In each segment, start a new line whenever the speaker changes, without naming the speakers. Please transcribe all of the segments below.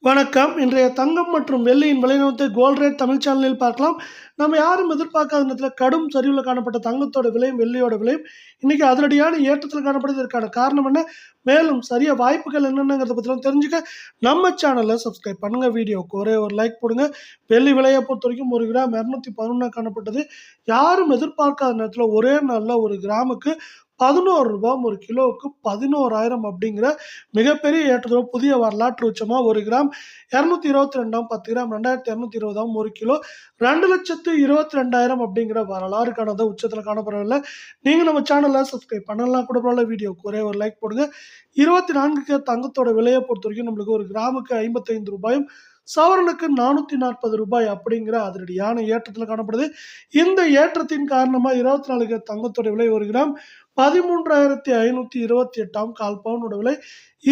வணக்கம். இன்றைய தங்கம் மற்றும் வெள்ளியின் விலை கோல்ட் ரேட் தமிழ் சேனலில் பார்க்கலாம். நம்ம யாரும் எதிர்பார்க்காத நேரத்தில் கடும் சரிவுல காணப்பட்ட தங்கத்தோட விலையும், வெள்ளியோட விலையும் இன்னைக்கு அதிரடியான ஏற்றத்தில் காணப்படுது. இதற்கான காரணம் என்ன? மேலும் சரிய வாய்ப்புகள் என்னென்னங்கிறத பத்திலாம் தெரிஞ்சுக்க நம்ம சேனலை சப்ஸ்கிரைப் பண்ணுங்க. வீடியோவுக்கு ஒரே ஒரு லைக் போடுங்க. வெள்ளி விலையை பொறுத்த வரைக்கும் 1 கிராம் 211 காணப்பட்டது. யாரும் எதிர்பார்க்காத நேரத்தில் ஒரே நாளில் 1 கிராமுக்கு ரூ. 11 1 கிலோவுக்கு 11,000 அப்படிங்கிற மிகப்பெரிய ஏற்றத்தோட புதிய வரலாற்று உச்சமா 1 கிராம் 222 10 கிராம் 2220 1 கிலோ 2,22,000 அப்படிங்கிற வரலாறு காணாத உச்சத்தில் காணப்படவில்லை. நீங்க நம்ம சேனலை சப்ஸ்கிரைப் பண்ணலாம் கூட பரவாயில்ல. வீடியோக்கு ஒரே ஒரு லைக் போடுங்க. 24 தங்கத்தோட விலையை பொறுத்த வரைக்கும் நம்மளுக்கு 1 கிராமுக்கு 55 ரூபாயும் சவரனுக்கு 440 ரூபாய் அப்படிங்கிற அதிரடியான ஏற்றத்தில் காணப்படுது. இந்த ஏற்றத்தின் காரணமா 24 தங்கத்தோட விலை 1 கிராம் 13,528 கால் பவுனோட விலை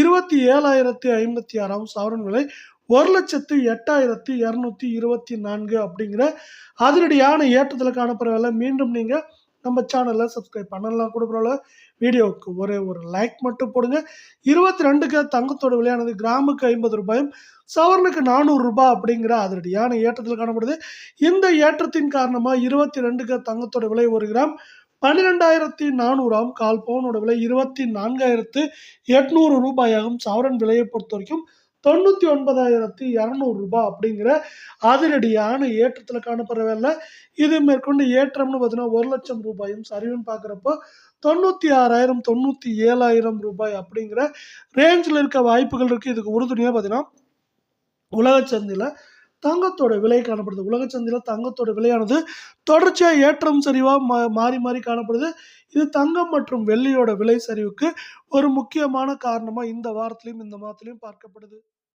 27,056 சவரன் விலை 1,08,224 அப்படிங்கிற அதிரடியான ஏற்றத்தில் காணப்படுறதில்ல. மீண்டும் நீங்க நம்ம சேனலை சப்ஸ்கிரைப் பண்ணலாம் கூட பரவாயில்ல. வீடியோவுக்கு ஒரே ஒரு லைக் மட்டும் போடுங்க. 22 தங்கத்தோட விலையானது கிராமுக்கு 50 ரூபாயும் சவரனுக்கு 400 ரூபாய் அப்படிங்கிற அதிரடியான ஏற்றத்தில் காணப்படுது. இந்த ஏற்றத்தின் காரணமா 22 தங்கத்தோட விலை 1 கிராம் 12,400 கால் பவுனோட விலை 24,800 ரூபாயாகும். சவரன் விலையை பொறுத்த வரைக்கும் 99,200 ரூபாய் அப்படிங்கிற அதிரடியான ஏற்றத்தில் காணப்படவில்லை. இது மேற்கொண்டு ஏற்றம்னு பார்த்தீங்கன்னா 1 லட்சம் ரூபாயும் சரிவுன்னு பார்க்குறப்போ 96,000 97,000 ரூபாய் அப்படிங்கிற ரேஞ்சில் இருக்க வாய்ப்புகள் இருக்குது. இதுக்கு உறுதுணையாக பார்த்தீங்கன்னா உலக சந்தையில் தங்கத்தோட விலை காணப்படுது. உலக சந்தையில் தங்கத்தோட விலையானது தொடர்ச்சியாக ஏற்றம் சரிவாக மாறி மாறி காணப்படுது. இது தங்கம் மற்றும் வெள்ளியோட விலை சரிவுக்கு ஒரு முக்கியமான காரணமாக இந்த வாரத்திலையும் இந்த மாதத்திலையும் பார்க்கப்படுது.